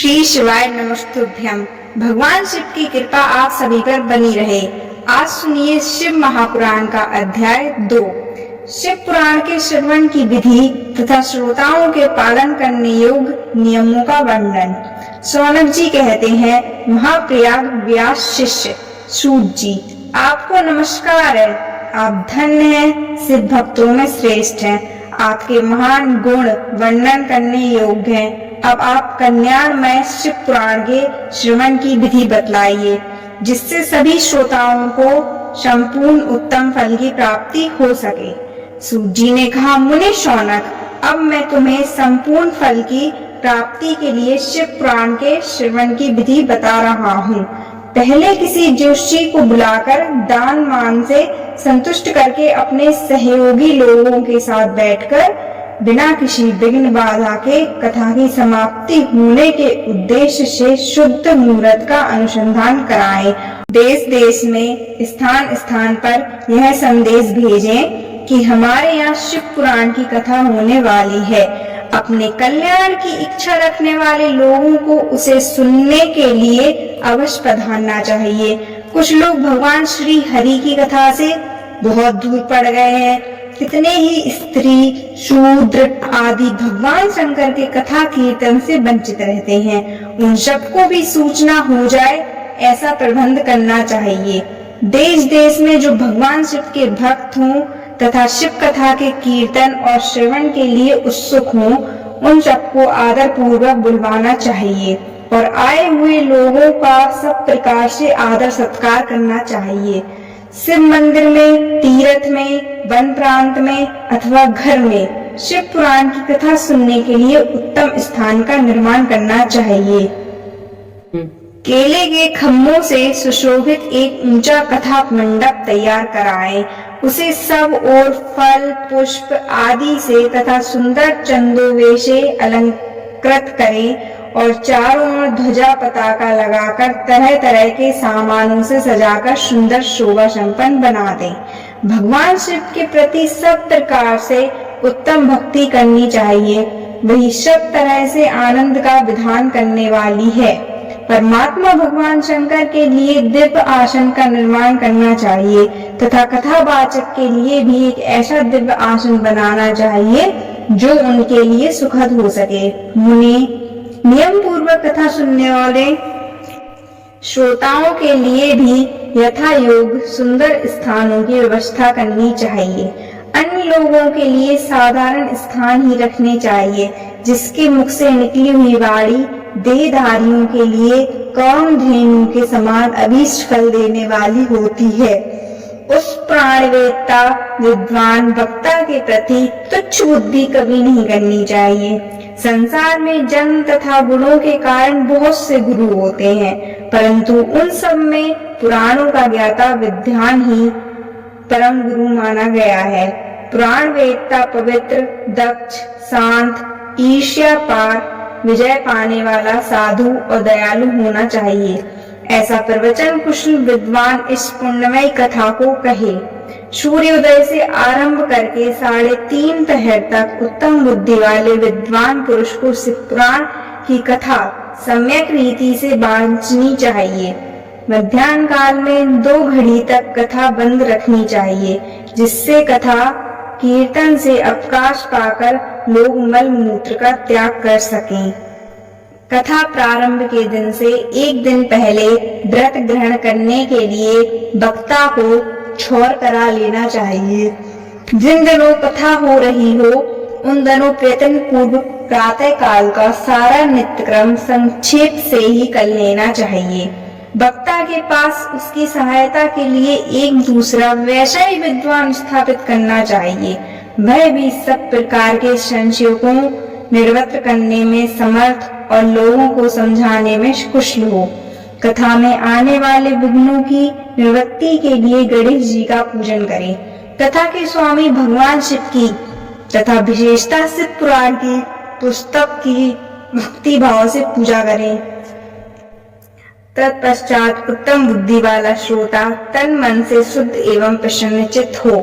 श्री शिवाय नमस्तुभ्यम। भगवान शिव की कृपा आप सभी पर बनी रहे। आज सुनिए शिव महापुराण का अध्याय 2। शिव पुराण के श्रवण की विधि तथा श्रोताओं के पालन करने योग्य नियमों का वर्णन। सौनक जी कहते हैं, महाप्रयाग व्यास शिष्य सूत जी, आपको नमस्कार है। आप धन्य हैं, सिद्ध भक्तों में श्रेष्ठ हैं। आपके महान गुण वर्णन करने योग्य हैं। अब आप कल्याणमय शिव पुराण के श्रवण की विधि बतलाइए, जिससे सभी श्रोताओं को संपूर्ण उत्तम फल की प्राप्ति हो सके। सूत जी ने कहा, मुनि शौनक, अब मैं तुम्हें संपूर्ण फल की प्राप्ति के लिए शिव पुराण के श्रवण की विधि बता रहा हूँ। पहले किसी जोशी को बुलाकर दान मान से संतुष्ट करके अपने सहयोगी लोगों के साथ बैठकर बिना किसी विघ्न बाधा के कथा की समाप्ति होने के उद्देश्य से शुद्ध मुहूर्त का अनुसंधान कराएं। देश देश में स्थान स्थान पर यह संदेश भेजें कि हमारे यहाँ शिव पुराण की कथा होने वाली है। अपने कल्याण की इच्छा रखने वाले लोगों को उसे सुनने के लिए अवश्य पधारना चाहिए। कुछ लोग भगवान श्री हरि की कथा से बहुत दूर पड़ गए हैं। कितने ही स्त्री शूद्र आदि भगवान शंकर के कथा कीर्तन से वंचित रहते हैं। उन सबको भी सूचना हो जाए, ऐसा प्रबंध करना चाहिए। देश देश में जो भगवान शिव के भक्त हों तथा शिव कथा के कीर्तन और श्रवण के लिए उत्सुक हों, उन सबको आदर पूर्वक बुलवाना चाहिए और आए हुए लोगों का सब प्रकार से आदर सत्कार करना चाहिए। शिव मंदिर में, तीर्थ में, वन प्रांत में अथवा घर में शिव पुराण की कथा सुनने के लिए उत्तम स्थान का निर्माण करना चाहिए। केले के खम्भों से सुशोभित एक ऊंचा कथा मंडप तैयार कराएं। उसे सब ओर फल पुष्प आदि से तथा सुंदर चंदोवे से अलंकृत करें और चारों ओर ध्वजा पताका लगाकर तरह तरह के सामानों से सजाकर सुंदर शोभा संपन्न बना दें। भगवान शिव के प्रति सब प्रकार से उत्तम भक्ति करनी चाहिए। वही सब तरह से आनंद का विधान करने वाली है। परमात्मा भगवान शंकर के लिए दिव्य आसन का निर्माण करना चाहिए तथा कथावाचक के लिए भी एक ऐसा दिव्य आसन बनाना चाहिए जो उनके लिए सुखद हो सके। मुनि, नियम पूर्वक कथा सुनने वाले श्रोताओं के लिए भी यथा योग सुंदर स्थानों की व्यवस्था करनी चाहिए। अन्य लोगों के लिए साधारण स्थान ही रखने चाहिए, जिसके मुख से निकली हुई वाणी देहधारियों के लिए कामधेनु के समान अभीष्ट फल देने वाली होती है। उस प्राणवेत्ता विद्वान वक्ता के प्रति तुच्छ बुद्धि कभी नहीं करनी चाहिए। संसार में जन्म तथा गुणों के कारण बहुत से गुरु होते हैं, परंतु उन सब में पुराणों का ज्ञाता विद्वान ही परम गुरु माना गया है। पुराण वेत्ता पवित्र, दक्ष, शांत, ईर्ष्या पार, विजय पाने वाला, साधु और दयालु होना चाहिए। ऐसा प्रवचन कुशल विद्वान इस पुण्यमयी कथा को कहे। सूर्योदय से आरंभ करके 3:30 पहर तक उत्तम बुद्धि वाले विद्वान पुरुष को शिव पुराण की कथा सम्यक रीति से बांचनी चाहिए। मध्याह्न काल में 2 घड़ी तक कथा बंद रखनी चाहिए, जिससे कथा कीर्तन से अवकाश पाकर लोग मल मूत्र का त्याग कर सकें। कथा प्रारंभ के दिन से एक दिन पहले व्रत ग्रहण करने के लिए वक्ता को छोर करा लेना चाहिए। जिन दिनों कथा हो रही हो, उन दिनों प्रयत्न पूर्वक प्रातः काल का सारा नित्यक्रम संक्षेप से ही कर लेना चाहिए। वक्ता के पास उसकी सहायता के लिए एक दूसरा वैसा ही विद्वान स्थापित करना चाहिए। वह भी सब प्रकार के संशयों को निवृत्त करने में समर्थ और लोगों को समझाने में कुशल हो। कथा में आने वाले विघ्नों की निवृत्ति के लिए गणेश जी का पूजन करें। कथा के स्वामी भगवान शिव की तथा विशेषता शिव पुराण की पुस्तक की भक्ति भाव से पूजा करें। तत्पश्चात उत्तम बुद्धि वाला श्रोता तन मन से शुद्ध एवं प्रसन्नचित्त हो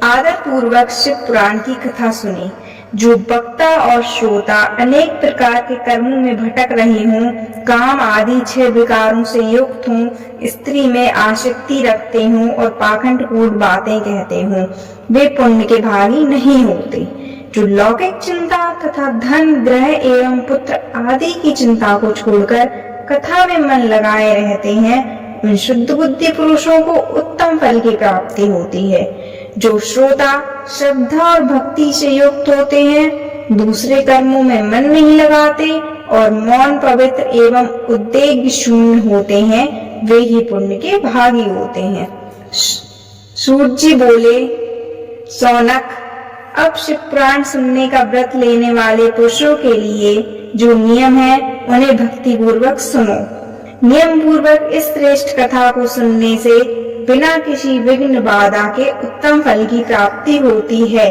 आदर पूर्वक शिव पुराण की कथा सुने। जो वक्ता और श्रोता अनेक प्रकार के कर्मों में भटक रहे हों, काम आदि 6 विकारों से युक्त हों, स्त्री में आसक्ति रखते हों और पाखंडपूर्ण बातें कहते हों, वे पुण्य के भागी नहीं होते। जो लौकिक चिंता तथा धन, ग्रह एवं पुत्र आदि की चिंता को छोड़कर कथा में मन लगाए रहते हैं, उन शुद्ध बुद्धि पुरुषों को उत्तम फल की प्राप्ति होती है। जो श्रोता श्रद्धा और भक्ति से युक्त होते हैं, दूसरे कर्मों में मन नहीं लगाते और मौन, पवित्र एवं उद्वेग शून्य होते हैं, वे ही पुण्य के भागी होते हैं। सूत जी बोले, सौनक, अब शिव पुराण सुनने का व्रत लेने वाले पुरुषों के लिए जो नियम है उन्हें भक्ति पूर्वक सुनो। नियम पूर्वक इस श्रेष्ठ कथा को सुनने से बिना किसी विघ्न बाधा के उत्तम फल की प्राप्ति होती है।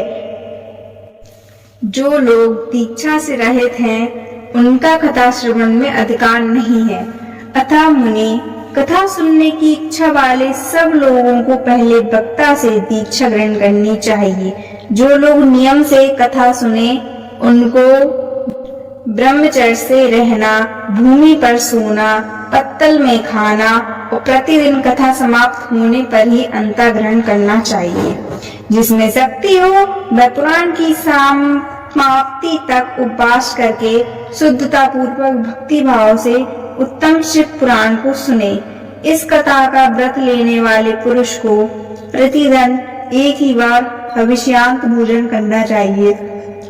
जो लोग दीक्षा से रहित हैं, उनका कथा श्रवण में अधिकार नहीं है। अतः मुनि, कथा सुनने की इच्छा वाले सब लोगों को पहले वक्ता से दीक्षा ग्रहण करनी चाहिए। जो लोग नियम से कथा सुने, उनको ब्रह्मचर्य से रहना, भूमि पर सोना, पत्तल में खाना और प्रतिदिन कथा समाप्त होने पर ही अंतर ग्रहण करना चाहिए। जिसमें शक्ति हो वह पुराण की समाप्ति तक उपवास करके शुद्धता पूर्वक भक्ति भाव से उत्तम शिव पुराण को सुने। इस कथा का व्रत लेने वाले पुरुष को प्रतिदिन एक ही बार हविष्यांत भोजन करना चाहिए।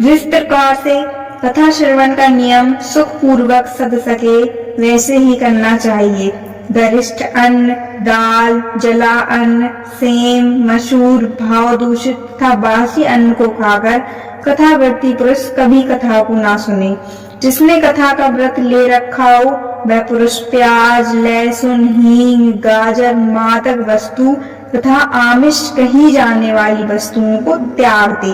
जिस प्रकार से कथा श्रवण का नियम सुख पूर्वक सध सके वैसे ही करना चाहिए। गरिष्ठ अन्न, दाल, जला अन्न, सेम, मसूर, भाव दूषित तथा बासी अन्न को खाकर कथावर्ती पुरुष कभी कथा को ना सुने। जिसने कथा का व्रत ले रखा हो वह पुरुष प्याज, लहसुन, हींग, गाजर, मादक वस्तु तथा आमिष कही जाने वाली वस्तुओं को त्याग दे।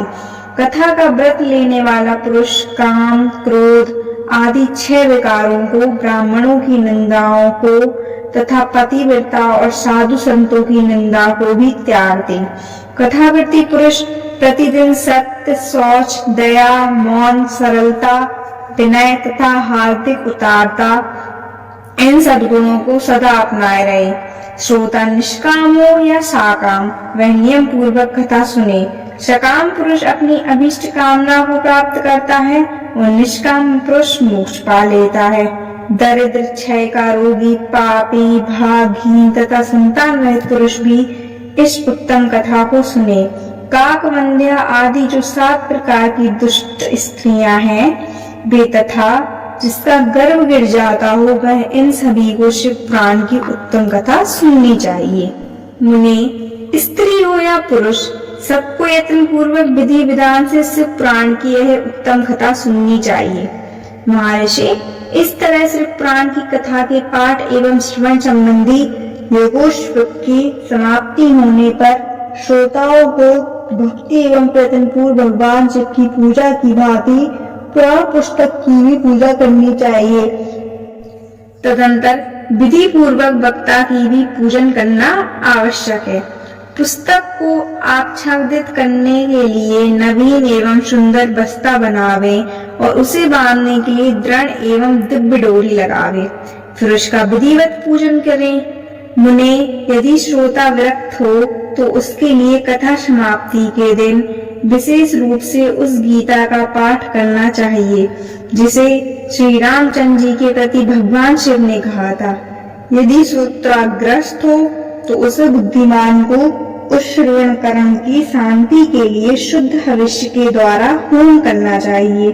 कथा का व्रत लेने वाला पुरुष काम, क्रोध आदि 6 विकारों को, ब्राह्मणों की निंदाओं को तथा पतिव्रता और साधु संतों की निंदा को भी त्याग दे। कथावर्ती पुरुष प्रतिदिन सत्य, शौच, दया, मौन, सरलता, विनय तथा हार्दिक उदारता, इन सद्गुणों को सदा अपनाए रहे। श्रोता निष्काम हो या साकाम, वह नियम पूर्वक कथा सुने। सकाम पुरुष अपनी अभीष्ट कामना को प्राप्त करता है और निष्काम पुरुष मोक्ष पा लेता है। दरिद्र, क्षय का रोगी, पापी, भागहीन तथा संतान रहित पुरुष भी इस उत्तम कथा को सुने। काकवंध्या आदि जो 7 प्रकार की दुष्ट स्त्रियां हैं, वे तथा जिसका गर्भ गिर जाता हो वह इन सभी को शिव पुराण की उत्तम कथा सुननी चाहिए। मुनि, स्त्री हो या पुरुष, सबको यत्न पूर्वक विधि विधान से शिव पुराण की यह उत्तम कथा सुननी चाहिए। महर्षि, इस तरह शिव पुराण की कथा के पाठ एवं श्रवण संबंधी योगोश्व की समाप्ति होने पर श्रोताओं को भक्ति एवं प्रयत्न पूर्वक भगवान शिव की पूजा की भांति पुराण पुस्तक की भी पूजा करनी चाहिए। तदंतर विधि पूर्वक वक्ता की भी पूजन करना आवश्यक है। पुस्तक को आच्छादित करने के लिए नवीन एवं सुंदर बस्ता बनावे और उसे बांधने के लिए दृढ़ एवं दिव्य डोरी लगावे, फिर उसका विधिवत पूजन करें। मुने, यदि श्रोता विरक्त हो तो उसके लिए कथा समाप्ति के दिन विशेष रूप से उस गीता का पाठ करना चाहिए जिसे श्री रामचंद्र जी के प्रति भगवान शिव ने कहा था। यदि श्रोताग्रस्त हो तो उस बुद्धिमान को उस श्रवण कर्म की शांति के लिए शुद्ध हविष्य के द्वारा होम करना चाहिए।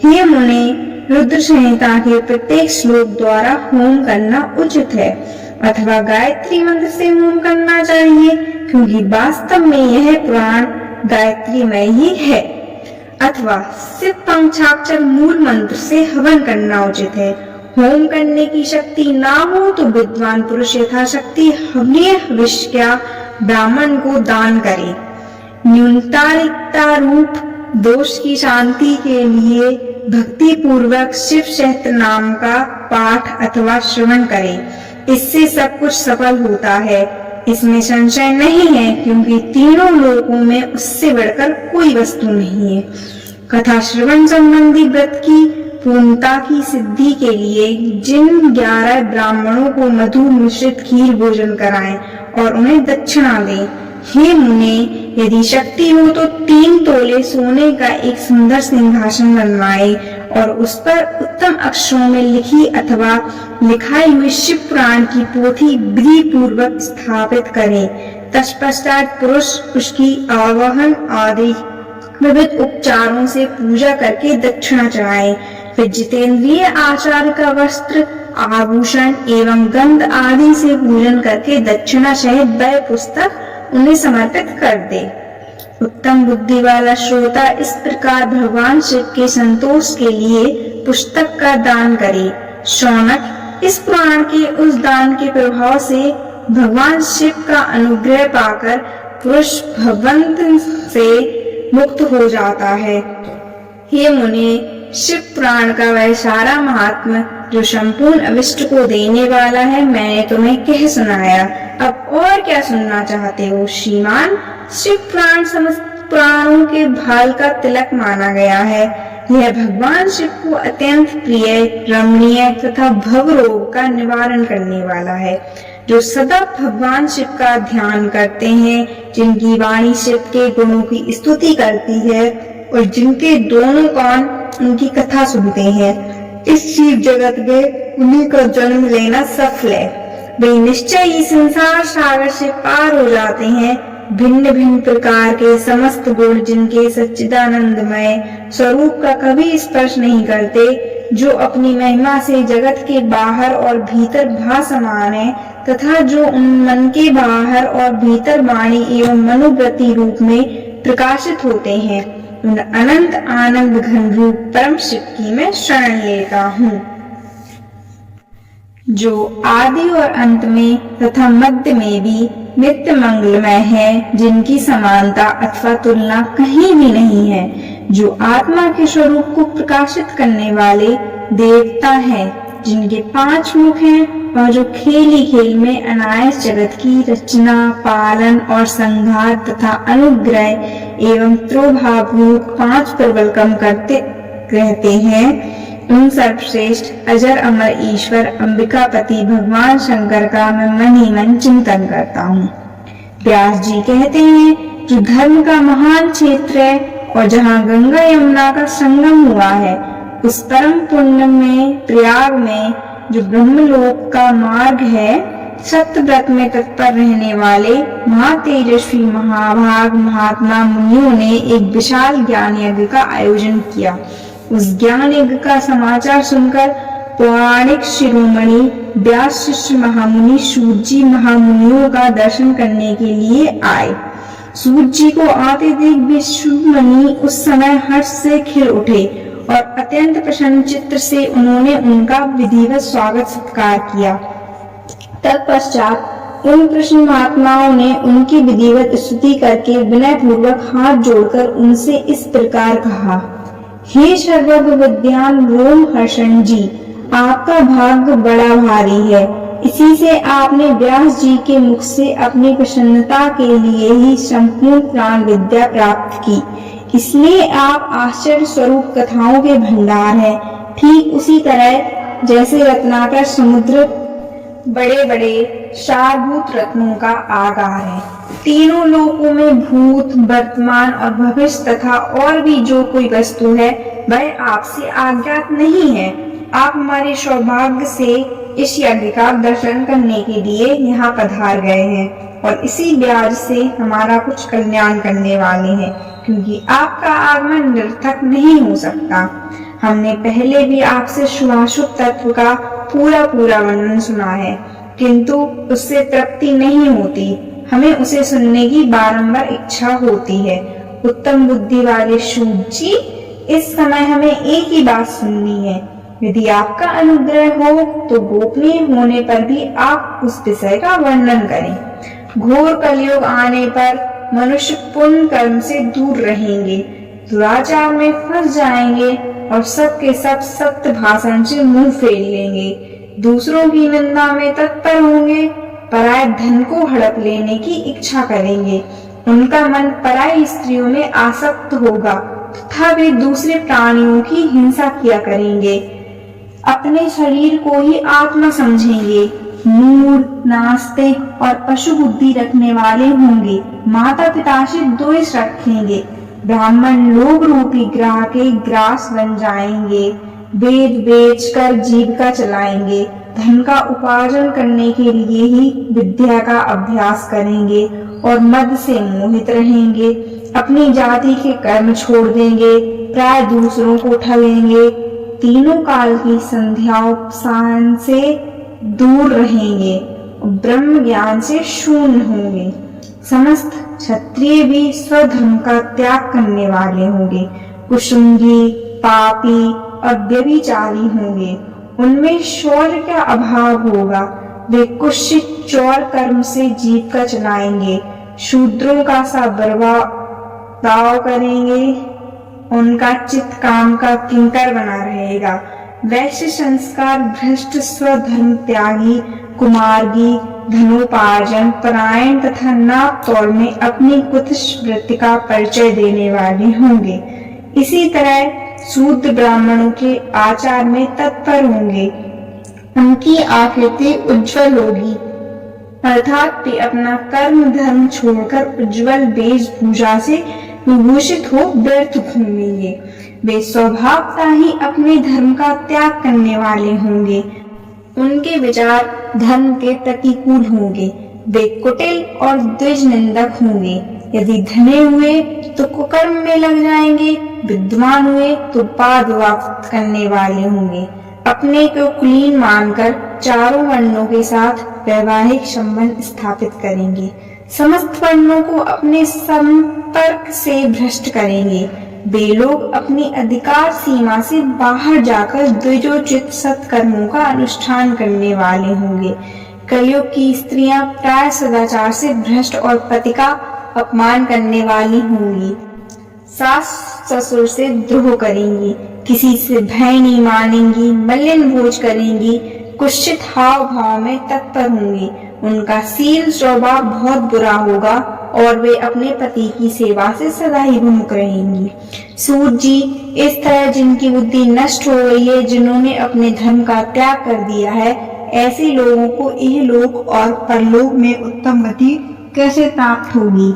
हे मुने, रुद्र संहिता के प्रत्येक श्लोक द्वारा होम करना उचित है अथवा गायत्री मंत्र से होम करना चाहिए, क्योंकि वास्तव में यह पुराण गायत्री में ही है। अथवा शिव पंचाक्षर मूल मंत्र से हवन करना उचित है। होम करने की शक्ति ना हो तो विद्वान पुरुष यथाशक्ति हवनीय हविष्य ब्राह्मण को दान करे। न्यूनतारिकता रूप दोष की शांति के लिए भक्ति पूर्वक शिव सहस्त्र नाम का पाठ अथवा श्रवण करे। इससे सब कुछ सफल होता है, इसमें संशय नहीं है, क्योंकि तीनों लोकों में उससे बढ़कर कोई वस्तु नहीं है। कथा श्रवण संबंधी व्रत की पूर्णता की सिद्धि के लिए जिन 11 ब्राह्मणों को मधु मिश्रित खीर भोजन कराएं और उन्हें दक्षिणा दें। हे मुने, यदि शक्ति हो तो 3 तोले सोने का एक सुंदर सिंहासन बनवाए और उस पर उत्तम अक्षरों में लिखी अथवा लिखाई हुई शिव पुराण की पोथी विधि पूर्वक स्थापित करें। तत्पश्चात पुरुष उसकी आवाहन आदि विविध उपचारों से पूजा करके दक्षिणा चढ़ाए। फिर जितेंद्रिय आचार्य का वस्त्र, आभूषण एवं गंध आदि से पूजन करके दक्षिणा सहित वह पुस्तक उन्हें समर्पित कर दे। उत्तम बुद्धि वाला श्रोता इस प्रकार भगवान शिव के संतोष के लिए पुस्तक का दान करे। शौनक, इस पुराण के उस दान के प्रभाव से भगवान शिव का अनुग्रह पाकर पुरुष भवंत से मुक्त हो जाता है। हे मुने, शिव पुराण का वह सारा महात्म जो संपूर्ण अविष्ट को देने वाला है मैंने तुम्हें कह सुनाया। अब और क्या सुनना चाहते हो श्रीमान? शिव पुराण समस्त पुराणों के भाल का तिलक माना गया है। यह भगवान शिव को अत्यंत प्रिय, रमणीय तथा भव रोग का निवारण करने वाला है। जो सदा भगवान शिव का ध्यान करते हैं, जिनकी वाणी शिव के गुणों की स्तुति करती है और जिनके दोनों कान उनकी कथा सुनते हैं, इस जीव जगत में उन्हीं का जन्म लेना सफल है। वे निश्चय ही संसार सागर से पार हो जाते हैं। भिन्न भिन्न प्रकार के समस्त गुण जिनके सच्चिदानंदमय स्वरूप का कभी स्पर्श नहीं करते, जो अपनी महिमा से जगत के बाहर और भीतर भासमान है तथा जो उन मन के बाहर और भीतर वाणी एवं मनोवृत्ति रूप में प्रकाशित होते हैं, उन अनंत आनंद घन रूप परम शिव की मैं शरण लेता हूँ, जो आदि और अंत में तथा मध्य में भी नित्य मंगलमय है, जिनकी समानता अथवा तुलना कहीं भी नहीं है, जो आत्मा के स्वरूप को प्रकाशित करने वाले देवता हैं, जिनके 5 मुख हैं और जो खेल ही खेल में अनायास जगत की रचना, पालन और संहार तथा अनुग्रह एवं त्रोभावभूत 5 प्रबल कर्म करते रहते हैं, उन सर्वश्रेष्ठ अजर अमर ईश्वर अंबिकापति भगवान शंकर का मैं मन ही मन चिंतन करता हूँ। व्यास जी कहते हैं, जो धर्म का महान क्षेत्र है और जहाँ गंगा यमुना का संगम हुआ है, उस परम पुण्य में प्रयाग में जो ब्रह्मलोक का मार्ग है, सत्यव्रत में तत्पर रहने वाले महातेजस्वी महाभाग महात्मा मुनियों ने एक विशाल ज्ञान यज्ञ का आयोजन किया। उस ज्ञान यज्ञ का समाचार सुनकर पौराणिक शिरोमणि व्यास शिष्य महामुनि सूत जी महामुनियों का दर्शन करने के लिए आए। सूत जी को आते देख विश्वमुनि उस समय हर्ष से खिल उठे और अत्यंत प्रसन्न चित्त से उन्होंने उनका विधिवत स्वागत सत्कार किया। तत्पश्चात उन कृष्ण महात्माओं ने उनकी विधिवत स्तुति करके विनय पूर्वक हाथ जोड़कर उनसे इस प्रकार कहा, हे सर्वज्ञ विद्वान रोमहर्षण जी, आपका भाग्य बड़ा भारी है। इसी से आपने व्यास जी के मुख से अपनी प्रसन्नता के लिए ही संपूर्ण प्राण विद्या प्राप्त की, इसलिए आप आश्चर्य स्वरूप कथाओं के भंडार हैं। ठीक उसी तरह जैसे रत्नाकर समुद्र बड़े बड़े सारभूत रत्नों का आगार है। तीनों लोकों में भूत, वर्तमान और भविष्य तथा और भी जो कोई वस्तु है वह आपसे अज्ञात नहीं है। आप हमारे सौभाग्य से इस यज्ञ का दर्शन करने के लिए यहाँ पधार गए हैं और इसी ब्याज से हमारा कुछ कल्याण करने वाले हैं, क्योंकि आपका आगमन निरर्थक नहीं हो सकता। हमने पहले भी आपसे शुभाशुभ तत्व का पूरा वर्णन सुना है, किंतु उससे तृप्ति नहीं होती। हमें उसे सुनने की बारंबार इच्छा होती है। उत्तम बुद्धि वाले सूत जी, इस समय हमें एक ही बात सुननी है। यदि आपका अनुग्रह हो तो गोपनीय होने पर भी आप उस विषय का वर्णन करें। घोर कलयुग आने पर मनुष्य पुण्य कर्म से दूर रहेंगे, दुराचार में फंस जाएंगे और सबके सब सत्य भाषण से मुंह फेर लेंगे, दूसरों की निंदा में तत्पर होंगे, पराय धन को हड़प लेने की इच्छा करेंगे, उनका मन पराई स्त्रियों में आसक्त होगा तथा वे दूसरे प्राणियों की हिंसा किया करेंगे। अपने शरीर को ही आत्मा समझेंगे, मूढ़, नास्तिक और पशु बुद्धि रखने वाले होंगे। माता पिता से द्वेष रखेंगे। ब्राह्मण लोभ रूपी ग्रह के ग्रास बन जाएंगे। वेद बेचकर जीविका चलाएंगे। धन का उपार्जन करने के लिए ही विद्या का अभ्यास करेंगे और मद से मोहित रहेंगे। अपनी जाति के कर्म छोड़ देंगे, प्राय दूसरों को ठगेंगे। तीनों काल की संध्याओपसान से दूर रहेंगे, ब्रह्म ज्ञान से शून्य होंगे। समस्त क्षत्रिय भी स्वधर्म का त्याग करने वाले होंगे। कुसुंगी, पापी और व्यभिचारी होंगे। उनमें शौर्य का अभाव होगा। वे कुत्सित चौर कर्म से जीविका चलाएंगे। शूद्रों का सा बर्ताव करेंगे। उनका चित्त काम का किंकर बना रहेगा। वैश्य संस्कार भ्रष्ट, स्वधर्म त्यागी, कुमार्गी, धनोपार्जन परायण तथा नाप तौल में अपनी कुत्सित वृत्ति का परिचय देने वाले होंगे। इसी तरह शूद्र ब्राह्मणों के आचार में तत्पर होंगे। उनकी आकृति उज्जवल होगी, अर्थात वे अपना कर्म धर्म छोड़कर उज्जवल वेशभूषा से विभूषित हो व्यर्थ घूमेंगे। वे स्वभावतः ही अपने धर्म का त्याग करने वाले होंगे। उनके विचार धर्म के प्रतिकूल होंगे। वे कुटिल और द्विज निंदक होंगे। यदि धने हुए तो कुकर्म में लग जाएंगे, विद्वान हुए तो वाद विवाद करने वाले होंगे। अपने को कुलीन मानकर चारों वर्णों के साथ वैवाहिक संबंध स्थापित करेंगे। समस्त वर्णों को अपने संपर्क से भ्रष्ट करेंगे। वे लोग अपनी अधिकार सीमा से बाहर जाकर द्विजोचित सत्कर्मों का अनुष्ठान करने वाले होंगे। कलयुग की स्त्रियां प्राय सदाचार से भ्रष्ट और पति का अपमान करने वाली होंगी। सास ससुर से द्रोह करेंगी, किसी से भय नहीं मानेंगी, मलिन भोज करेंगी, कुत्सित हाव भाव में तत्पर होंगी। उनका शील स्वभाव बहुत बुरा होगा और वे अपने पति की सेवा से सदा ही विमुख रहेंगी। सूत जी, इस तरह जिनकी बुद्धि नष्ट हो गई है, जिन्होंने अपने धर्म का त्याग कर दिया है, ऐसे लोगों को इहलोक और परलोक में उत्तम गति कैसे प्राप्त होगी?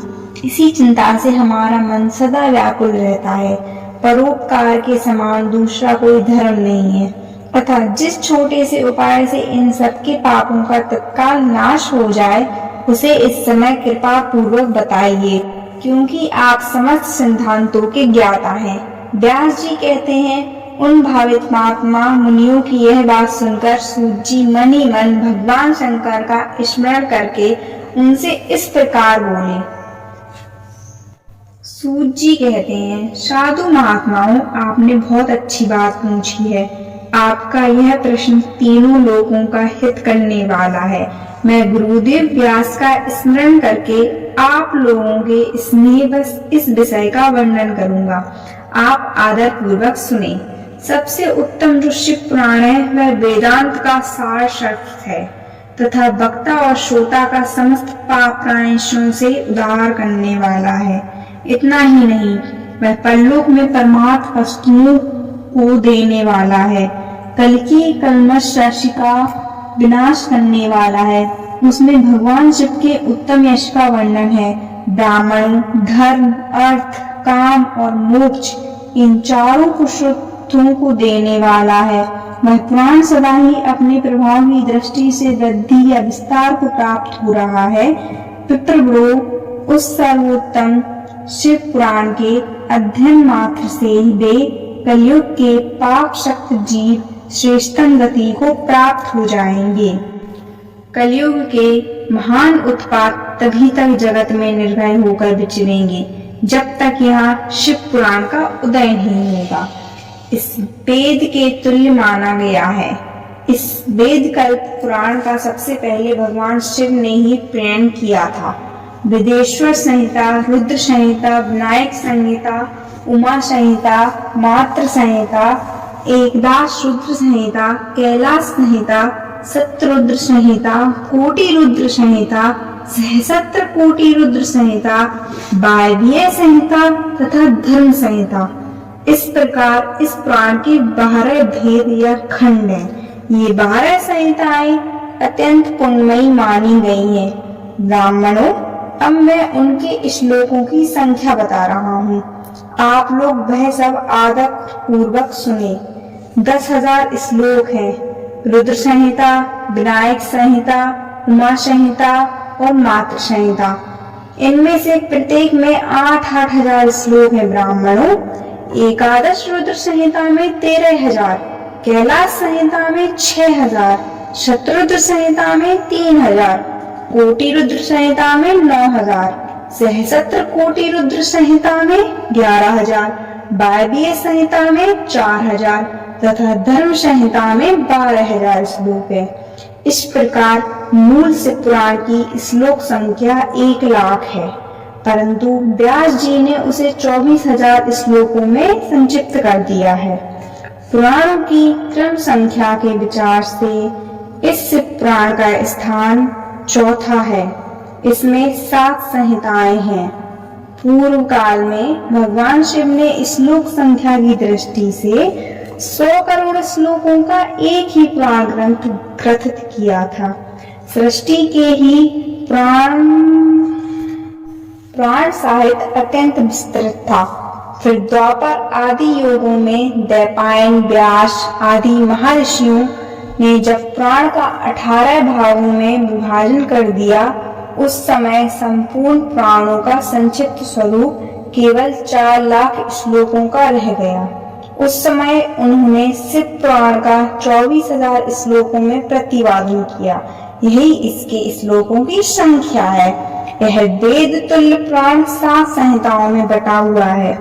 इसी चिंता से हमारा मन सदा व्याकुल रहता है। परोपकार के समान दूसरा कोई धर्म नहीं है। तथा जिस छोटे से उपाय से इन सबके पापों का तत्काल नाश हो जाए, उसे इस समय कृपा पूर्वक बताइए, क्योंकि आप समस्त सिद्धांतों के ज्ञाता हैं। व्यास जी कहते हैं, उन भावित महात्मा मुनियों की यह बात सुनकर सूत जी मन ही मन भगवान शंकर का स्मरण करके उनसे इस प्रकार बोले। सूत जी कहते हैं, साधु महात्माओं, आपने बहुत अच्छी बात पूछी है। आपका यह प्रश्न तीनों लोगों का हित करने वाला है। मैं गुरुदेव व्यास का स्मरण करके आप लोगों के स्नेह बस इस विषय का वर्णन करूंगा। आप आदर पूर्वक सुने। सबसे उत्तम जो शिव पुराण है, वह वेदांत का सार शब्द है तथा वक्ता और श्रोता का समस्त पाप प्रायश्चितों से उद्धार करने वाला है। इतना ही नहीं, वह परलोक में परमार्थ वस्तुओं को देने वाला है। कल की कल्मश राशि का विनाश करने वाला है। उसमें भगवान शिव के उत्तम यश का वर्णन है। ब्राह्मण, धर्म, अर्थ, काम और मोक्ष, इन चारों पुरुषों को देने वाला है। वह पुराण सदा ही अपने प्रभाव की दृष्टि से वृद्धि या विस्तार को प्राप्त हो रहा है। पितृव्रो, उस सर्वोत्तम शिव पुराण के अध्ययन मात्र से ही वे कलयुग के पाप शक्त जीव श्रेष्ठतम गति को प्राप्त हो जाएंगे। कलयुग के महान उत्पात तभी तक जगत में निर्भय होकर विचरेंगे, जब तक यहाँ शिव पुराण का उदय नहीं होगा। इस वेद के तुल्य माना गया है। इस वेद कल्प पुराण का सबसे पहले भगवान शिव ने ही प्रेरण किया था। वेदेश्वर संहिता, रुद्र संहिता, विनायक संहिता, उमा संहिता, मात्र संहिता, एकदास रुद्र संहिता, कैलाश संहिता, सतरुद्र संहिता, कोटि रुद्र संहिता, सहस्त्र कोटि रुद्र संहिता, वायव्य संहिता तथा धर्म संहिता, इस प्रकार इस पुराण के 12 भेद या खंड हैं। ये 12 संहिताएं अत्यंत पुण्यमयी मानी गई हैं। ब्राह्मणों, अब मैं उनके श्लोकों की संख्या बता रहा हूँ। आप लोग वह सब आदर पूर्वक सुने। 10,000 श्लोक हैं। रुद्र संहिता, विनायक संहिता, उमा संहिता और मातृ संहिता। इनमें से प्रत्येक में 8-8 हजार श्लोक हैं। ब्राह्मणों, एकादश रुद्र संहिता में 13,000, कैलाश संहिता में 6,000, शतरुद्र संहिता में 3,000, कोटि रुद्र संहिता में 9,000, सहस्त्र कोटि रुद्र संहिता में 11,000, वायवीय संहिता में 4,000 तथा धर्म संहिता में 12,000 श्लोक है। इस प्रकार मूल शिव पुराण की श्लोक संख्या 1,00,000 है, परंतु व्यास जी ने उसे 24,000 श्लोकों में संक्षिप्त कर दिया है। पुराणों की क्रम संख्या के विचार से इस शिव पुराण का स्थान चौथा है। इसमें 7 संहिताएं हैं। पूर्व काल में भगवान शिव ने श्लोक संख्या की दृष्टि से 100 करोड़ श्लोकों का एक ही पुराण ग्रंथ ग्रथित किया था। सृष्टि के ही पुराण साहित्य अत्यंत विस्तृत था। फिर द्वापर आदि युगों में दैपायन, व्यास आदि महर्षियों ने जब पुराण का 18 भागों में विभाजन कर दिया, उस समय संपूर्ण पुराणों का संक्षिप्त स्वरूप केवल 4 लाख श्लोकों का रह गया। उस समय उन्होंने शिव पुराण का 24,000 श्लोकों में प्रतिपादन किया। यही इसके श्लोकों की संख्या है। यह वेद तुल्य पुराण 7 संहिताओं में बटा हुआ है।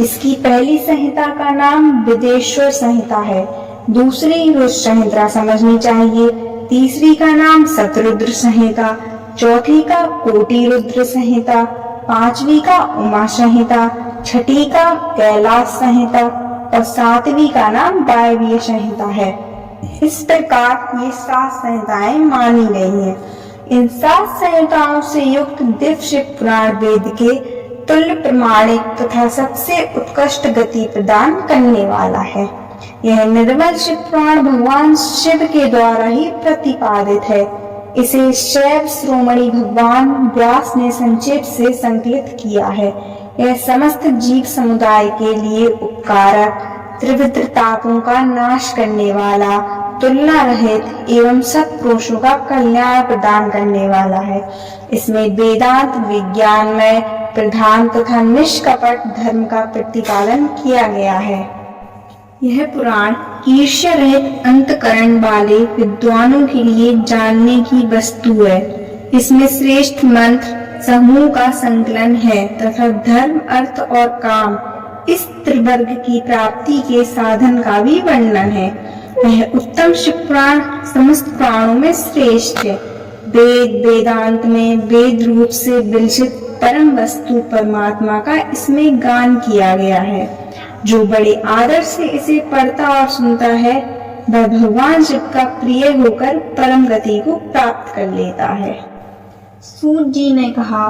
इसकी पहली संहिता का नाम विदेश्वर संहिता है, दूसरी रुद्र संहिता समझनी चाहिए, तीसरी का नाम शतरुद्र संहिता, चौथी का कोटि रुद्र संहिता, पांचवी का उमा संहिता, छठी का कैलाश संहिता और 7वीं का नाम वायवीय संहिता है। इस प्रकार ये 7 संहिताएं मानी गई हैं। इन 7 संहिताओं से युक्त दिव्य शिव पुराण वेद के तुल्य प्रमाणिक तथा सबसे उत्कृष्ट गति प्रदान करने वाला है। यह निर्मल शिव पुराण भगवान शिव के द्वारा ही प्रतिपादित है। इसे शैव श्रोमणी भगवान व्यास ने संक्षेप से संकलित किया है। यह समस्त जीव समुदाय के लिए उपकारक, त्रिविध तापों का नाश करने वाला, तुलना रहित एवं सत्पुरुषों का कल्याण प्रदान करने वाला है। इसमें वेदांत विज्ञान में प्रधान तथा निष्कपट धर्म का प्रतिपादन किया गया है। यह पुराण ईर्ष्या रहित अंतकरण वाले विद्वानों के लिए जानने की वस्तु है। इसमें श्रेष्ठ मंत्र समूह का संकलन है तथा धर्म, अर्थ और काम इस त्रिवर्ग की प्राप्ति के साधन का भी वर्णन है। यह उत्तम शिव पुराण समस्त पुराणों में श्रेष्ठ है। वेद वेदांत में वेद रूप से विलसित परम वस्तु परमात्मा का इसमें गान किया गया है। जो बड़े आदर से इसे पढ़ता और सुनता है, वह भगवान शिव का प्रिय होकर परम गति को प्राप्त कर लेता है। सूत जी ने कहा,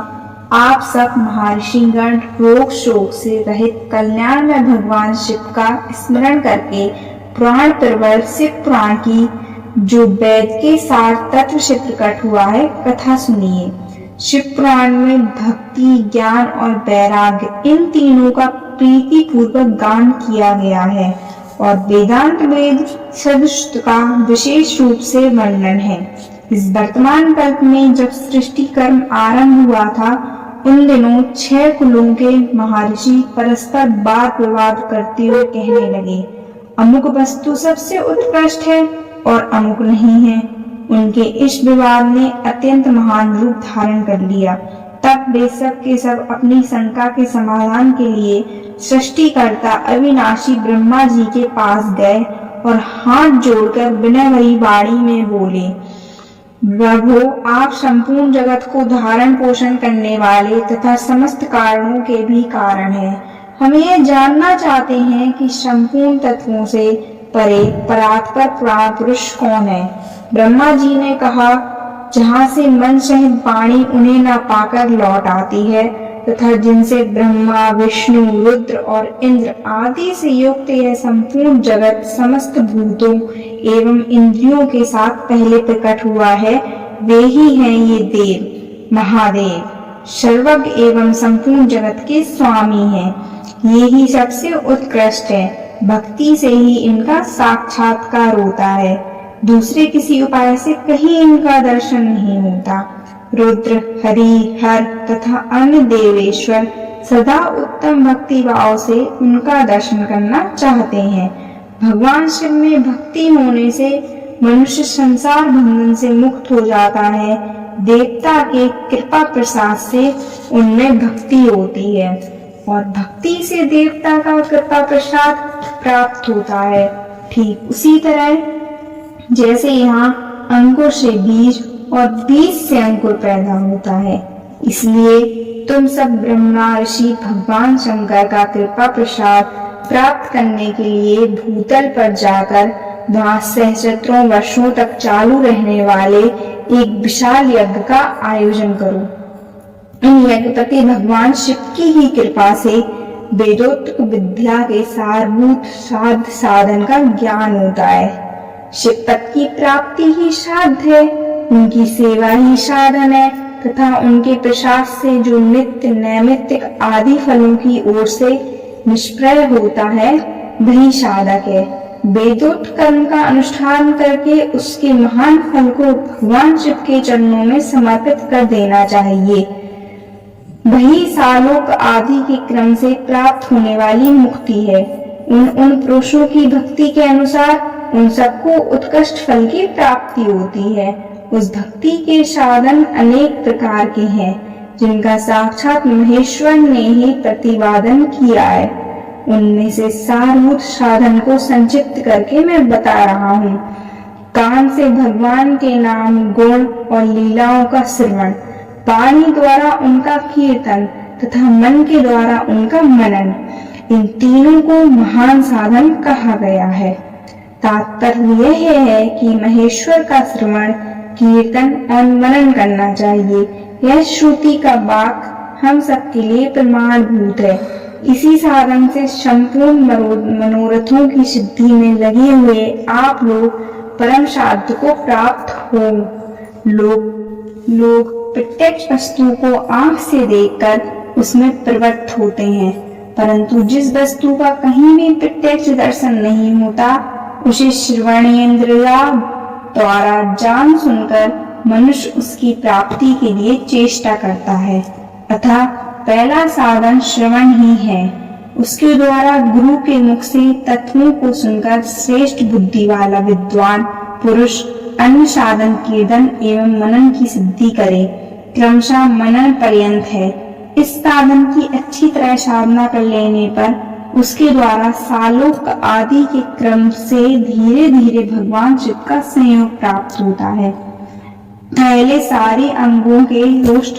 आप सब महर्षिगण रोग शोक से रहित कल्याण में भगवान शिव का स्मरण करके पुराण प्रवर शिव पुराण की जो वेद के सार तत्व से प्रकट हुआ है कथा सुनिए। शिव पुराण में भक्ति, ज्ञान और वैराग्य इन तीनों का प्रीति पूर्वक गान किया गया है और वेदांत वेद सदुष्ट का विशेष रूप से वर्णन है। इस वर्तमान कल्प में जब सृष्टि कर्म आरंभ हुआ था, उन दिनों 6 कुलों के महर्षि परस्पर वाद विवाद करते हुए कहने लगे, अमुक वस्तु सबसे उत्कृष्ट है और अमुक नहीं है। उनके इस विवाद ने अत्यंत महान रूप धारण कर लिया। तब वे सब के सब अपनी शंका के समाधान के लिए सृष्टिकर्ता अविनाशी ब्रह्मा जी के पास गए और हाथ जोड़कर विनय भरी वाणी में बोले, प्रभु, आप संपूर्ण जगत को धारण पोषण करने वाले तथा समस्त कारणों के भी कारण हैं। हम ये जानना चाहते हैं कि संपूर्ण तत्वों से परे परात्पर पुराण पुरुष कौन है। ब्रह्मा जी ने कहा, जहाँ से मन सहित वाणी उन्हें न पाकर लौट आती है, तथा जिनसे ब्रह्मा, विष्णु, रुद्र और इंद्र आदि से युक्त यह संपूर्ण जगत समस्त भूतों एवं इंद्रियों के साथ पहले प्रकट हुआ है, वे ही हैं ये देव महादेव, सर्वज्ञ एवं संपूर्ण जगत के स्वामी हैं। ये ही सबसे उत्कृष्ट है। भक्ति से ही इनका साक्षात्कार होता है, दूसरे किसी उपाय से कहीं इनका दर्शन नहीं होता। रुद्र, हरि, हर तथा अन्य देवेश्वर सदा उत्तम भक्ति भाव से उनका दर्शन करना चाहते हैं। भगवान शिव में भक्ति होने से मनुष्य संसार बंधन से मुक्त हो जाता है। देवता के कृपा प्रसाद से उनमें भक्ति होती है और भक्ति से देवता का कृपा प्रसाद प्राप्त होता है। ठीक उसी तरह जैसे यहाँ अंकुर से बीज और बीज से अंकुर पैदा होता है, इसलिए तुम सब ब्रह्मा ऋषि भगवान शंकर का कृपा प्रसाद प्राप्त करने के लिए भूतल पर जाकर वहाँ सहस्त्रों वर्षों तक चालू रहने वाले एक विशाल यज्ञ का आयोजन करो। इन यज्ञपति भगवान शिव की ही कृपा से वेदोक्त विद्या के सारभूत साध साधन का ज्ञान होता है। शिव पद की प्राप्ति ही साध्य है, उनकी सेवा ही साधन है तथा उनके प्रसाद से जो नित्य नैमित्तिक आदि फलों की ओर से निष्प्रय होता है वही साधक है। वेदोक्त कर्म का अनुष्ठान करके उसके महान फल को भगवान शिव के चरणों में समर्पित कर देना चाहिए। वही सालोक आदि के क्रम से प्राप्त होने वाली मुक्ति है। उन पुरुषों की भक्ति के अनुसार उन सबको उत्कृष्ट फल की प्राप्ति होती है। उस भक्ति के साधन अनेक प्रकार के हैं, जिनका साक्षात महेश्वर ने ही प्रतिपादन किया है। उनमें से सारभूत साधन को संक्षिप्त करके मैं बता रहा हूँ। कान से भगवान के नाम, गुण और लीलाओं का श्रवण, वाणी द्वारा उनका कीर्तन तथा मन के द्वारा उनका मनन, इन तीनों को महान साधन कहा गया है। तात्पर्य यह है कि महेश्वर का श्रवण, कीर्तन और मनन करना चाहिए। यह श्रुति का वाक हम सबके लिए प्रमाणभूत है। इसी साधन से संपूर्ण मनोरथों की सिद्धि में लगे हुए आप लोग परम साध्य को प्राप्त हो। लोग प्रत्यक्ष वस्तु को आंख से देखकर उसमें प्रवृत्त होते हैं, परंतु जिस वस्तु का कहीं भी प्रत्यक्ष दर्शन नहीं होता उसे श्रवणेन्द्रिया द्वारा जान सुनकर मनुष्य उसकी प्राप्ति के लिए चेष्टा करता है। अतः पहला साधन श्रवण ही है। उसके द्वारा गुरु के मुख से तत्वों को सुनकर श्रेष्ठ बुद्धि वाला विद्वान पुरुष अन्य साधन कीर्तन एवं मनन की सिद्धि करे। क्रमशः मनन पर्यंत है। इस साधन की अच्छी तरह साधना कर लेने पर उसके द्वारा सालोक आदि के क्रम से धीरे धीरे भगवान शिव का संयोग प्राप्त होता है। पहले सारे अंगों के दोष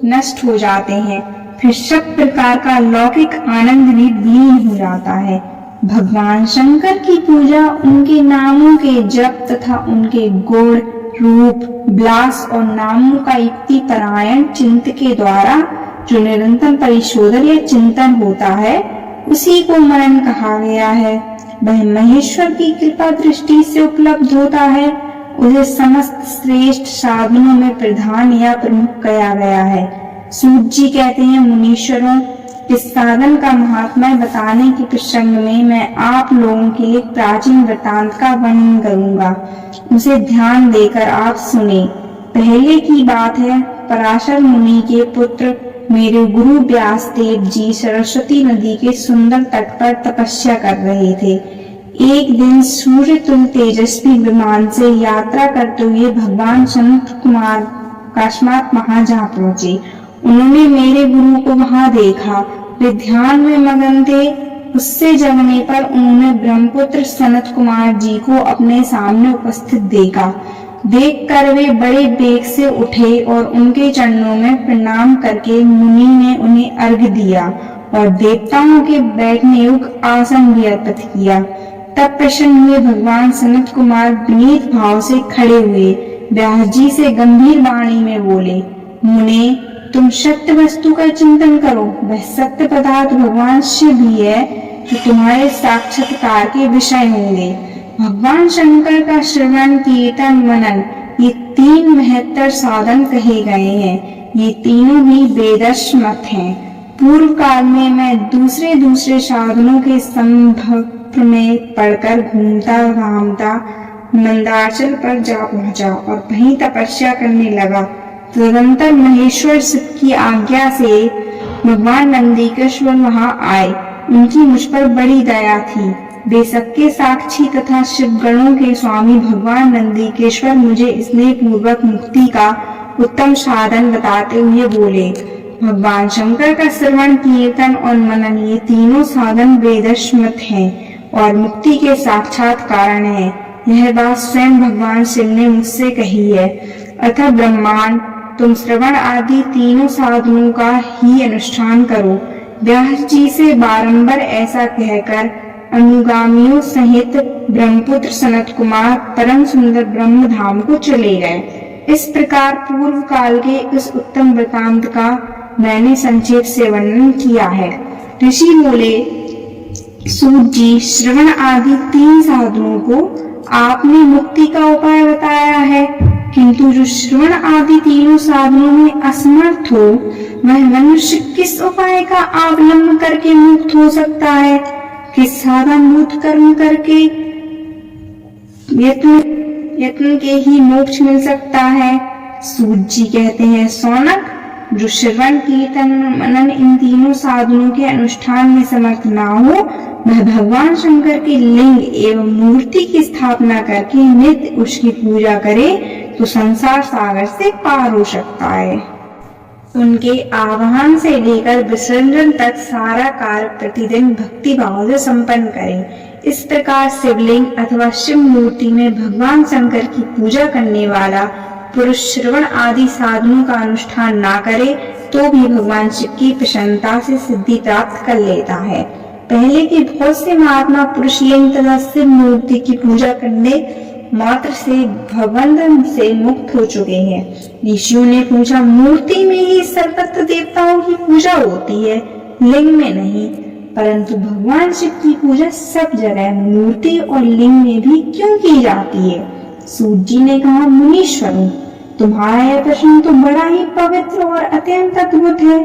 नष्ट हो जाते हैं, फिर सब प्रकार का लौकिक आनंद भी विलीन हो जाता है। भगवान शंकर की पूजा उनके नामों के जप तथा उनके गुण, रूप, विलास और नामों का युक्ति परायण चिंतन के द्वारा जो निरंतर परिशोधन या चिंतन होता है उसी को मनन कहा गया है। वह महेश्वर की कृपा दृष्टि से उपलब्ध होता है। उसे समस्त श्रेष्ठ साधनों में प्रधान या प्रमुख कहा गया है। सूत जी कहते हैं, मुनीश्वरों, इस साधन का महात्म्य बताने के प्रसंग में मैं आप लोगों के लिए प्राचीन वृतांत का वर्णन करूंगा, उसे ध्यान देकर आप सुने। पहले की बात है, पराशर मुनि के पुत्र मेरे गुरु व्यास देव जी सरस्वती नदी के सुंदर तट पर तपस्या कर रहे थे। एक दिन सूर्य तुल्य तेजस्वी विमान से यात्रा करते हुए भगवान सनत कुमार काशमात वहां जा पहुंचे। उन्होंने मेरे गुरु को वहां देखा। वे ध्यान में मगन थे। उससे जगने पर उन्होंने ब्रह्मपुत्र सनत कुमार जी को अपने सामने उपस्थित देखा। देखकर वे बड़े वेग से उठे और उनके चरणों में प्रणाम करके मुनि ने उन्हें अर्घ्य दिया और देवताओं के बैठने योग्य आसन भी अर्पित किया। तब प्रसन्न हुए भगवान सनत कुमार विनीत भाव से खड़े हुए व्यास जी से गंभीर वाणी में बोले, मुने, तुम सत्य वस्तु का चिंतन करो। वह सत्य पदार्थ भगवान शिव ही है जो तुम्हारे साक्षात्कार के विषय होंगे। भगवान शंकर का श्रवण, कीर्तन, मनन, ये 3 महत्तर साधन कहे गए हैं। ये तीनों ही वेदस्थ मत हैं। पूर्व काल में मैं दूसरे साधनों के संभव में पढ़कर घूमता घामता मंदाचल पर जा पहुंचा और वहीं तपस्या करने लगा। तदंतर महेश्वर शिव की आज्ञा से भगवान नंदीकेश्वर वहां आए। उनकी मुझ पर बड़ी दया थी। वे सबके साक्षी तथा शिवगणों के स्वामी भगवान नंदीकेश्वर मुझे स्नेह पूर्वक मुक्ति का उत्तम साधन बताते हुए बोले, भगवान शंकर का श्रवण, कीर्तन और मनन, ये तीनों साधन वेदस्थ मत हैं और मुक्ति के साक्षात कारण है। यह बात स्वयं भगवान शिव ने मुझसे कही है। अतः ब्रह्मांड, तुम श्रवण आदि तीनों साधनों का ही अनुष्ठान करो। व्यास जी से बारंबार ऐसा कहकर अनुगामियों सहित ब्रह्मपुत्र सनत कुमार परम सुंदर ब्रह्म धाम को चले गए। इस प्रकार पूर्व काल के इस उत्तम वृतांत का मैंने संक्षेप से वर्णन किया है। ऋषि बोले, सूत जी, श्रवण आदि 3 साधनों को आपने मुक्ति का उपाय बताया है, किंतु जो श्रवण आदि तीनों साधनों में असमर्थ हो, वह मनुष्य किस उपाय का अवलंबन करके मुक्त हो सकता है? किस साधनभूत कर्म करके यत्न के ही मोक्ष मिल सकता है? सूत जी कहते हैं, सौनक, जो श्रवण, कीर्तन, मनन इन तीनों साधनों के अनुष्ठान में समर्थ ना हो, वह भगवान शंकर के लिंग एवं मूर्ति की स्थापना करके नित्य उसकी पूजा करे तो संसार सागर से पार हो सकता है। उनके आवाहन से लेकर विसर्जन तक सारा कार्य प्रतिदिन भक्ति भाव से संपन्न करें। इस प्रकार शिवलिंग अथवा शिव मूर्ति में भगवान शंकर की पूजा करने वाला पुरुष श्रवण आदि साधनों का अनुष्ठान ना करे तो भी भगवान शिव की प्रसन्नता से सिद्धि प्राप्त कर लेता है। पहले के बहुत से महात्मा पुरुष लिंग तथा शिव मूर्ति की पूजा करने मात्र से भवबंधन से मुक्त हो चुके हैं। ऋषियों ने पूछा, मूर्ति में ही सर्वत्र देवताओं की पूजा होती है, लिंग में नहीं, परंतु भगवान शिव की पूजा सब जगह मूर्ति और लिंग में भी क्यों की जाती है? सूत जी ने कहा, मुनीश्वरों, तुम्हारा यह प्रश्न तो बड़ा ही पवित्र और अत्यंत अद्भुत है।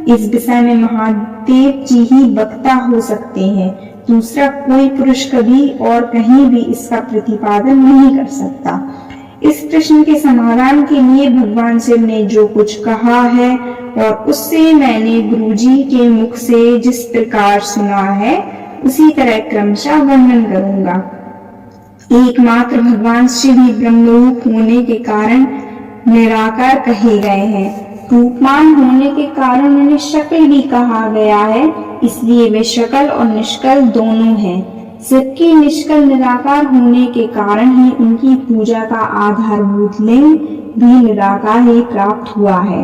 इस विषय में महादेव जी ही वक्ता हो सकते हैं। दूसरा कोई पुरुष कभी और कहीं भी इसका प्रतिपादन नहीं कर सकता। इस प्रश्न के समाधान के लिए भगवान शिव ने जो कुछ कहा है और उससे मैंने गुरुजी के मुख से जिस प्रकार सुना है, उसी तरह क्रमशः वर्णन करूंगा। एकमात्र भगवान शिव ही ब्रह्मरूप होने के कारण निराकार कहे गए हैं। रूपमान होने के कारण उन्हें शकल भी कहा गया है, इसलिए वे शकल और निष्कल दोनों हैं। शिव के निष्कल निराकार होने के कारण ही उनकी पूजा का आधारभूत लिंग भी निराकार ही प्राप्त हुआ है,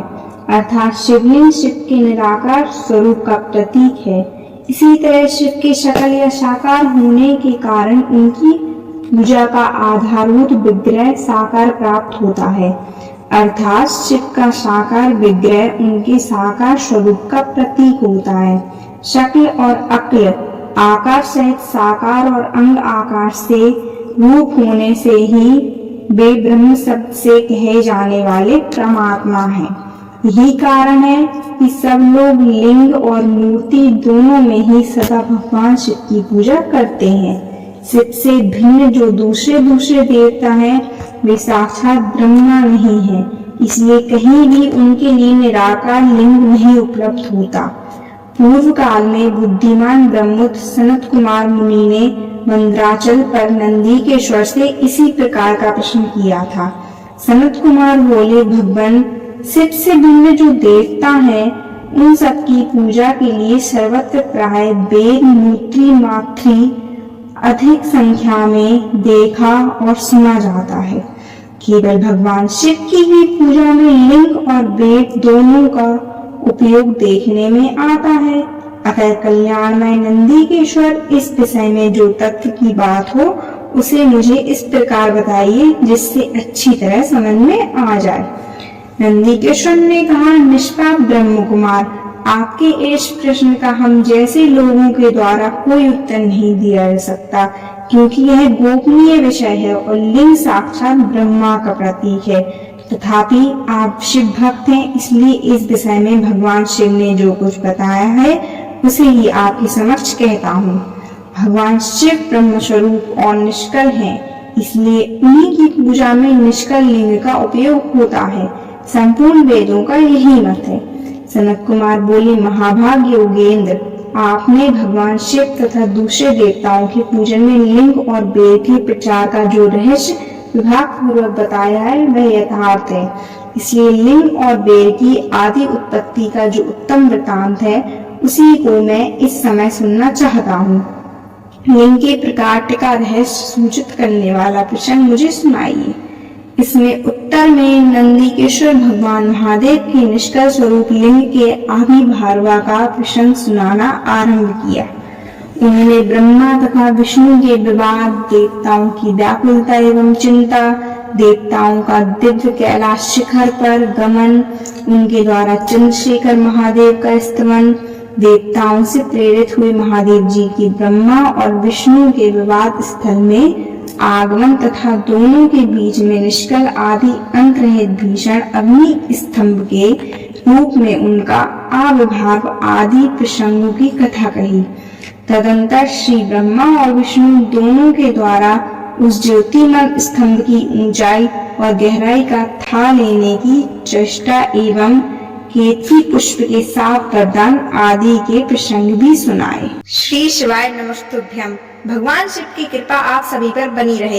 अर्थात शिवलिंग शिव के निराकार स्वरूप का प्रतीक है। इसी तरह शिव के शकल या साकार होने के कारण उनकी पूजा का आधारभूत विग्रह साकार प्राप्त होता है, अर्थात शिव का साकार विग्रह उनके साकार स्वरूप का प्रतीक होता है। शक्ल और अक्ल आकार सहित साकार और अंग आकार से रूप होने से ही वे ब्रह्म शब्द से कहे जाने वाले परमात्मा हैं। यही कारण है कि सब लोग लिंग और मूर्ति दोनों में ही सदा भगवान शिव की पूजा करते हैं। शिव से भिन्न जो दूसरे देवता हैं, वे साक्षात ब्रह्मा नहीं है, इसलिए कहीं भी उनके लिए निराकार लिंग नहीं उपलब्ध होता। पूर्व काल में बुद्धिमान ब्रह्मपुत्र सनत कुमार मुनि ने मंदराचल पर नंदीकेश्वर से इसी प्रकार का प्रश्न किया था। सनत कुमार बोले, भगवान शिव से भिन्न जो देवता हैं, उन सब की पूजा के लिए सर्वत्र प्राय वेद मूर्ति मात्री अधिक संख्या में देखा और सुना जाता है। केवल भगवान शिव की ही पूजा में लिंग और वेद दोनों का उपयोग देखने में आता है। अतः कल्याणमय नंदीकेश्वर, इस विषय में जो तथ्य की बात हो उसे मुझे इस प्रकार बताइए जिससे अच्छी तरह समझ में आ जाए। नंदीकेश्वर ने कहा, निष्पाप ब्रह्म कुमार, आपके इस प्रश्न का हम जैसे लोगों के द्वारा कोई उत्तर नहीं दिया जा सकता, क्योंकि यह गोपनीय विषय है और लिंग साक्षात ब्रह्मा का प्रतीक है। तथापि आप शिव भक्त हैं, इसलिए इस विषय में भगवान शिव ने जो कुछ बताया है उसे ही आपके समक्ष कहता हूँ। भगवान शिव ब्रह्म स्वरूप और निष्कल हैं, इसलिए उन्हीं की पूजा में निष्कल लिंग का उपयोग होता है। संपूर्ण वेदों का यही मत है। सनत कुमार बोले, महाभाग योगेंद्र, आपने भगवान शिव तथा दूसरे देवताओं के पूजन में लिंग और बेर के प्रचार का जो रहस्य विभाग पूर्वक बताया है वह यथार्थ है। इसलिए लिंग और बेर की आदि उत्पत्ति का जो उत्तम वृतांत है उसी को मैं इस समय सुनना चाहता हूँ। लिंग के प्रकाट्य का रहस्य सूचित करने वाला प्रसंग मुझे सुनाइए। इसमें उत्तर में नंदीकेश्वर भगवान महादेव के निष्कल स्वरूप लिंग के आविर्भाव का प्रसंग सुनाना आरंभ किया। उन्होंने ब्रह्मा तथा विष्णु के विवाद, देवताओं की व्याकुलता एवं चिंता, देवताओं का दिव्य कैलाश शिखर पर गमन, उनके द्वारा चंद्रशेखर महादेव का स्तमन, देवताओं से प्रेरित हुए महादेव जी की ब्रह्मा और विष्णु के विवाद स्थल में आगमन तथा दोनों के बीच में निष्कल आदि अंत रहित भीषण अग्नि स्तंभ के रूप में उनका आविर्भाव आदि प्रसंगों की कथा कही। तदंतर श्री ब्रह्मा और विष्णु दोनों के द्वारा उस ज्योतिमय स्तंभ की ऊंचाई और गहराई का था लेने की चेष्टा एवं केतकी पुष्प के साफ प्रदान आदि के प्रसंग भी सुनाए। श्री शिवाय नमस्तुभ्यम। भगवान शिव की कृपा आप सभी पर बनी रहे।